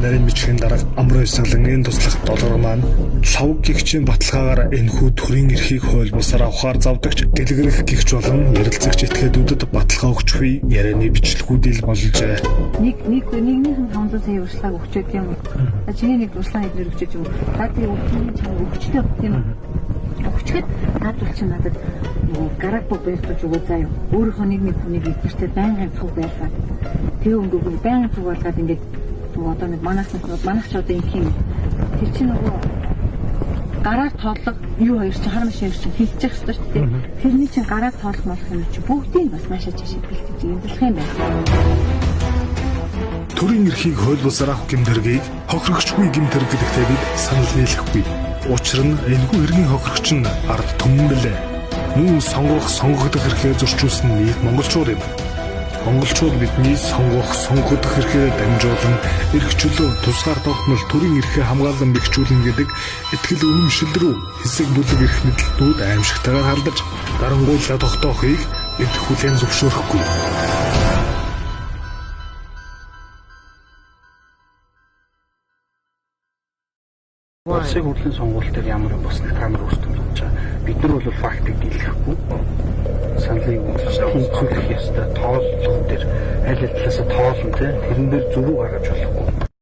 нарийн бичгийн дарга Амрын Эсгэлэнгийн туслах долгор маань шавг гихчийн баталгаагаар энэхүү төрийн эрхийг хуулбасаар авахар завдагч дэлгэрэх гихч болон ярилцагч этгээдүүдэд баталгаа өгч буй ярианы бичлэгүүдийг болжээ. Нэгнийхэн 500 сая урьдчилгааг өгчөөд юм. Чиний нэг урьдчилгаа эдгээр өгчөөд юм. Та тэр өгчний чанга өгчтэй тийм үү? Өгчгээд наадвал чи надад гараг бүх байлгаж өгөө заа юу. Өөрийнхөө нэг хүнийг эдгэртээ байнгын цуг байлгаад тэр өнгөгүй байнгын цуг болгоод ингээд одоо нэг манайх ч одоо юм тийм тэр чинь нөгөө гараар тооллого юу хоёр чи хар машин чинь хийчих ёстой шүү дээ. Тэрний чинь гараар тоолох болох юм чи бүгдийг бас наашаа чашаа бэлтгэж имзэлэх юм байна. Төрийн эрхийг хуулбасаар авах гэмтэргийг хохирогчгүй гэмтэрэг гэдэгтэй бид санал нийлэхгүй. Учир нь энэхүү эргийн хохирогч нь ард түмэн билээ. Мөн сонгогдох эрхээ зөрчүүлсэн нийт монголчууд юм. Монголчууд бидний сонгогдох эрхээ дамжуулан эрх чөлөө тусгаар тогтмол төрийн эрхээ хамгаалан бэхжүүлнэ гэдэг итгэл үнэмшил рүү хэсэг бүлэг эрх мэдлэлтнүүд аимшигтайгаар халдаж дарангуйлаа тогтоохыг бид хүлээн зөвшөөрөхгүй. Улсын хурлын сонгуульд дээр ямар босныг та нар өөрсдөө мэдж байгаа. Бид нар бол фактыг дийлэхгүй. Саналыг тэнцвэрлэх ёстой тооллого дээр аль талаас тоолно те тэрэн дээр зөв гаргаж болохгүй.